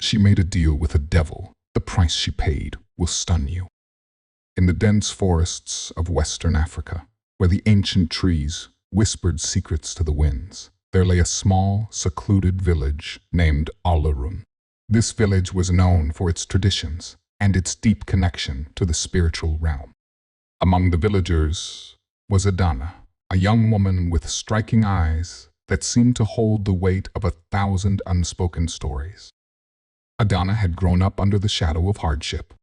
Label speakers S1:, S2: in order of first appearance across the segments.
S1: She made a deal with the devil. The price she paid will stun you. In the dense forests of Western Africa, where the ancient trees whispered secrets to the winds, there lay a small, secluded village named Olorun. This village was known for its traditions and its deep connection to the spiritual realm. Among the villagers was Adanna, a young woman with striking eyes that seemed to hold the weight of 1,000 unspoken stories. Adanna had grown up under the shadow of hardship.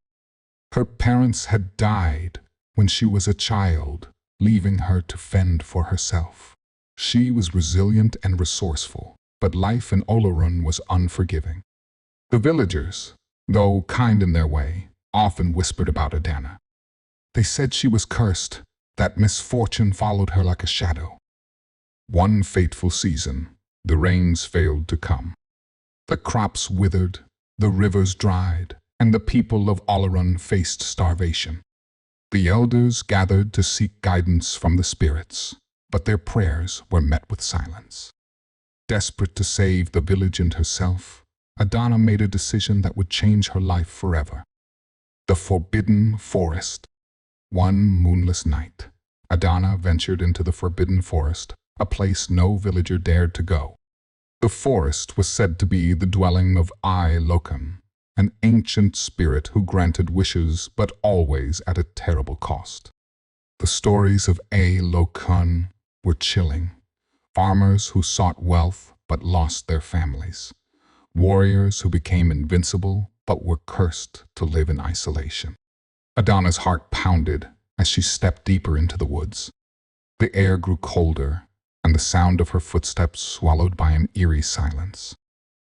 S1: Her parents had died when she was a child, leaving her to fend for herself. She was resilient and resourceful, but life in Olorun was unforgiving. The villagers, though kind in their way, often whispered about Adanna. They said she was cursed, that misfortune followed her like a shadow. One fateful season, the rains failed to come. The crops withered, the rivers dried, and the people of Olorun faced starvation. The elders gathered to seek guidance from the spirits, but their prayers were met with silence. Desperate to save the village and herself, Adanna made a decision that would change her life forever. The Forbidden Forest. One moonless night, Adanna ventured into the Forbidden Forest, a place no villager dared to go. The forest was said to be the dwelling of Ayélokun, an ancient spirit who granted wishes but always at a terrible cost. The stories of Ayélokun were chilling. Farmers who sought wealth but lost their families. Warriors who became invincible but were cursed to live in isolation. Adanna's heart pounded as she stepped deeper into the woods. The air grew colder, and the sound of her footsteps swallowed by an eerie silence.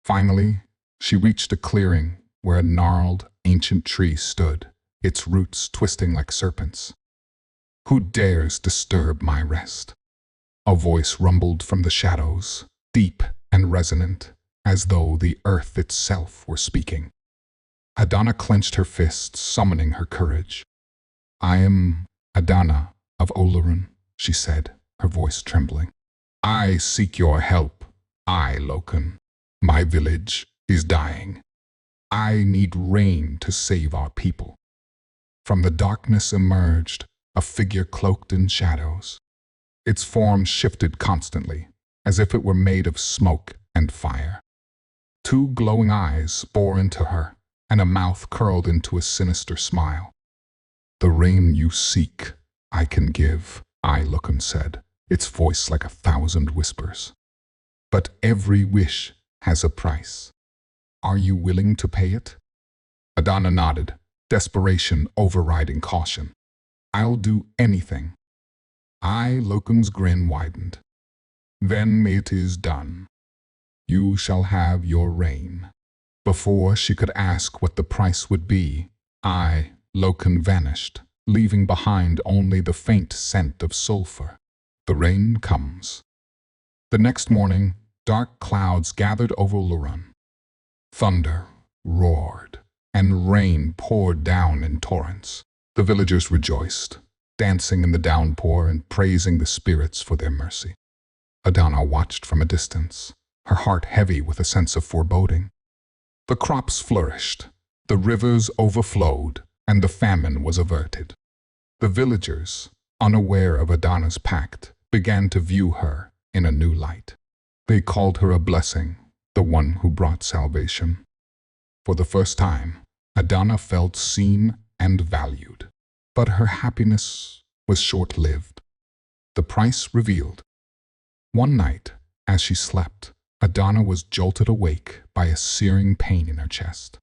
S1: Finally, she reached a clearing where a gnarled, ancient tree stood, its roots twisting like serpents. "Who dares disturb my rest?" A voice rumbled from the shadows, deep and resonant, as though the earth itself were speaking. Adanna clenched her fists, summoning her courage. "I am Adanna of Olorun," she said, her voice trembling. "I seek your help, Ayélokun. My village is dying. I need rain to save our people." From the darkness emerged a figure cloaked in shadows. Its form shifted constantly, as if it were made of smoke and fire. Two glowing eyes bore into her, and a mouth curled into a sinister smile. "The rain you seek, I can give," Ayélokun said, its voice like 1,000 whispers. "But every wish has a price. Are you willing to pay it?" Adanna nodded, desperation overriding caution. "I'll do anything." Ayélokun's grin widened. "Then it is done. You shall have your rain." Before she could ask what the price would be, Ayélokun vanished, leaving behind only the faint scent of sulfur. The rain comes. The next morning, dark clouds gathered over Olorun. Thunder roared, and rain poured down in torrents. The villagers rejoiced, dancing in the downpour and praising the spirits for their mercy. Adanna watched from a distance, her heart heavy with a sense of foreboding. The crops flourished, the rivers overflowed, and the famine was averted. The villagers, unaware of Adanna's pact, began to view her in a new light. They called her a blessing, the one who brought salvation. For the first time, Adanna felt seen and valued. But her happiness was short-lived. The price revealed. One night, as she slept, Adanna was jolted awake by a searing pain in her chest.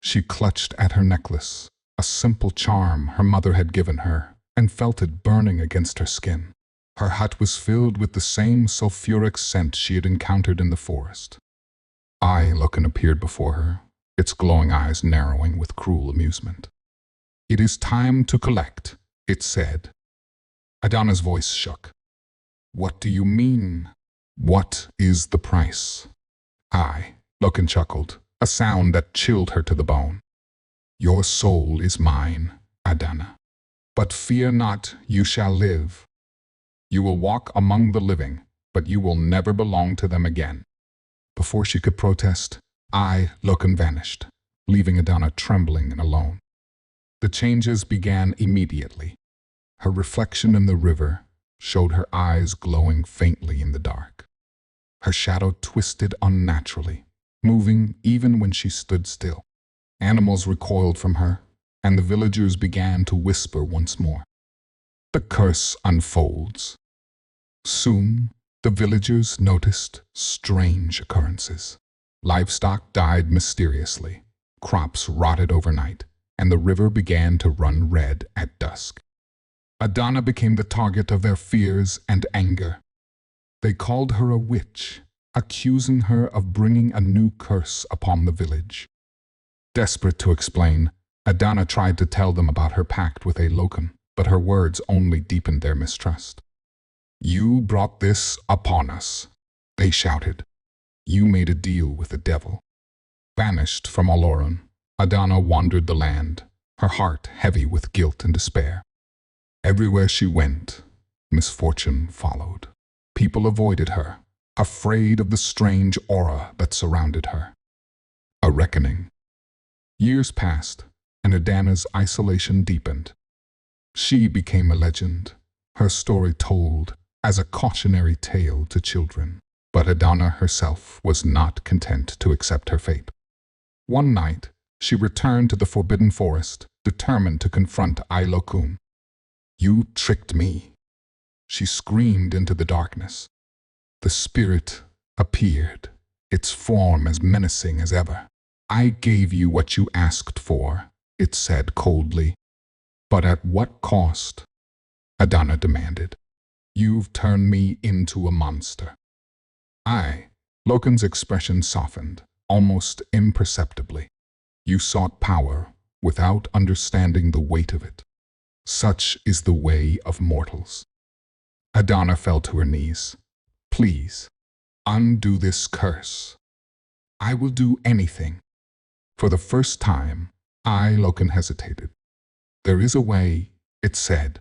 S1: She clutched at her necklace, a simple charm her mother had given her, and felt it burning against her skin. Her hut was filled with the same sulfuric scent she had encountered in the forest. Ayélokun appeared before her, its glowing eyes narrowing with cruel amusement. "It is time to collect," it said. Adanna's voice shook. "What do you mean? What is the price?" Ayélokun chuckled, a sound that chilled her to the bone. "Your soul is mine, Adanna. But fear not, you shall live. You will walk among the living, but you will never belong to them again." Before she could protest, Ayélokun vanished, leaving Adanna trembling and alone. The changes began immediately. Her reflection in the river showed her eyes glowing faintly in the dark. Her shadow twisted unnaturally, moving even when she stood still. Animals recoiled from her, and the villagers began to whisper once more. The curse unfolds. Soon, the villagers noticed strange occurrences. Livestock died mysteriously, crops rotted overnight, and the river began to run red at dusk. Adanna became the target of their fears and anger. They called her a witch, accusing her of bringing a new curse upon the village. Desperate to explain, Adanna tried to tell them about her pact with Ayélokun, but her words only deepened their mistrust. "You brought this upon us," they shouted. "You made a deal with the devil." Banished from Olorun, Adanna wandered the land, her heart heavy with guilt and despair. Everywhere she went, misfortune followed. People avoided her, afraid of the strange aura that surrounded her. A reckoning. Years passed, and Adanna's isolation deepened. She became a legend, her story told as a cautionary tale to children. But Adanna herself was not content to accept her fate. One night, she returned to the forbidden forest, determined to confront Ayélokun. "You tricked me," she screamed into the darkness. The spirit appeared, its form as menacing as ever. "I gave you what you asked for," it said coldly. "But at what cost?" Adanna demanded. "You've turned me into a monster." Ayélokun's expression softened, almost imperceptibly. "You sought power without understanding the weight of it. Such is the way of mortals." Adanna fell to her knees. "Please, undo this curse. I will do anything." For the first time, Ayélokun hesitated. "There is a way," it said,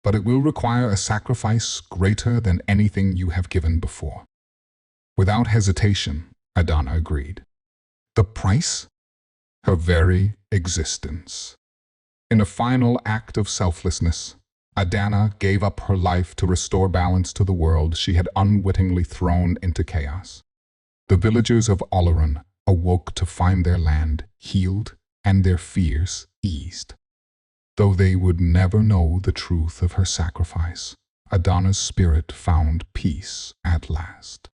S1: "but it will require a sacrifice greater than anything you have given before." Without hesitation, Adanna agreed. The price? Her very existence. In a final act of selflessness, Adanna gave up her life to restore balance to the world she had unwittingly thrown into chaos. The villagers of Olorun awoke to find their land healed and their fears eased. Though they would never know the truth of her sacrifice, Adanna's spirit found peace at last.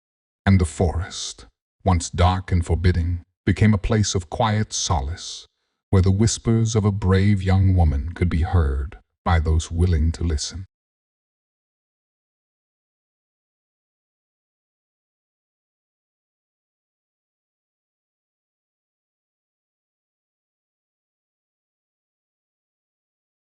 S1: And the forest, once dark and forbidding, became a place of quiet solace, where the whispers of a brave young woman could be heard by those willing to listen.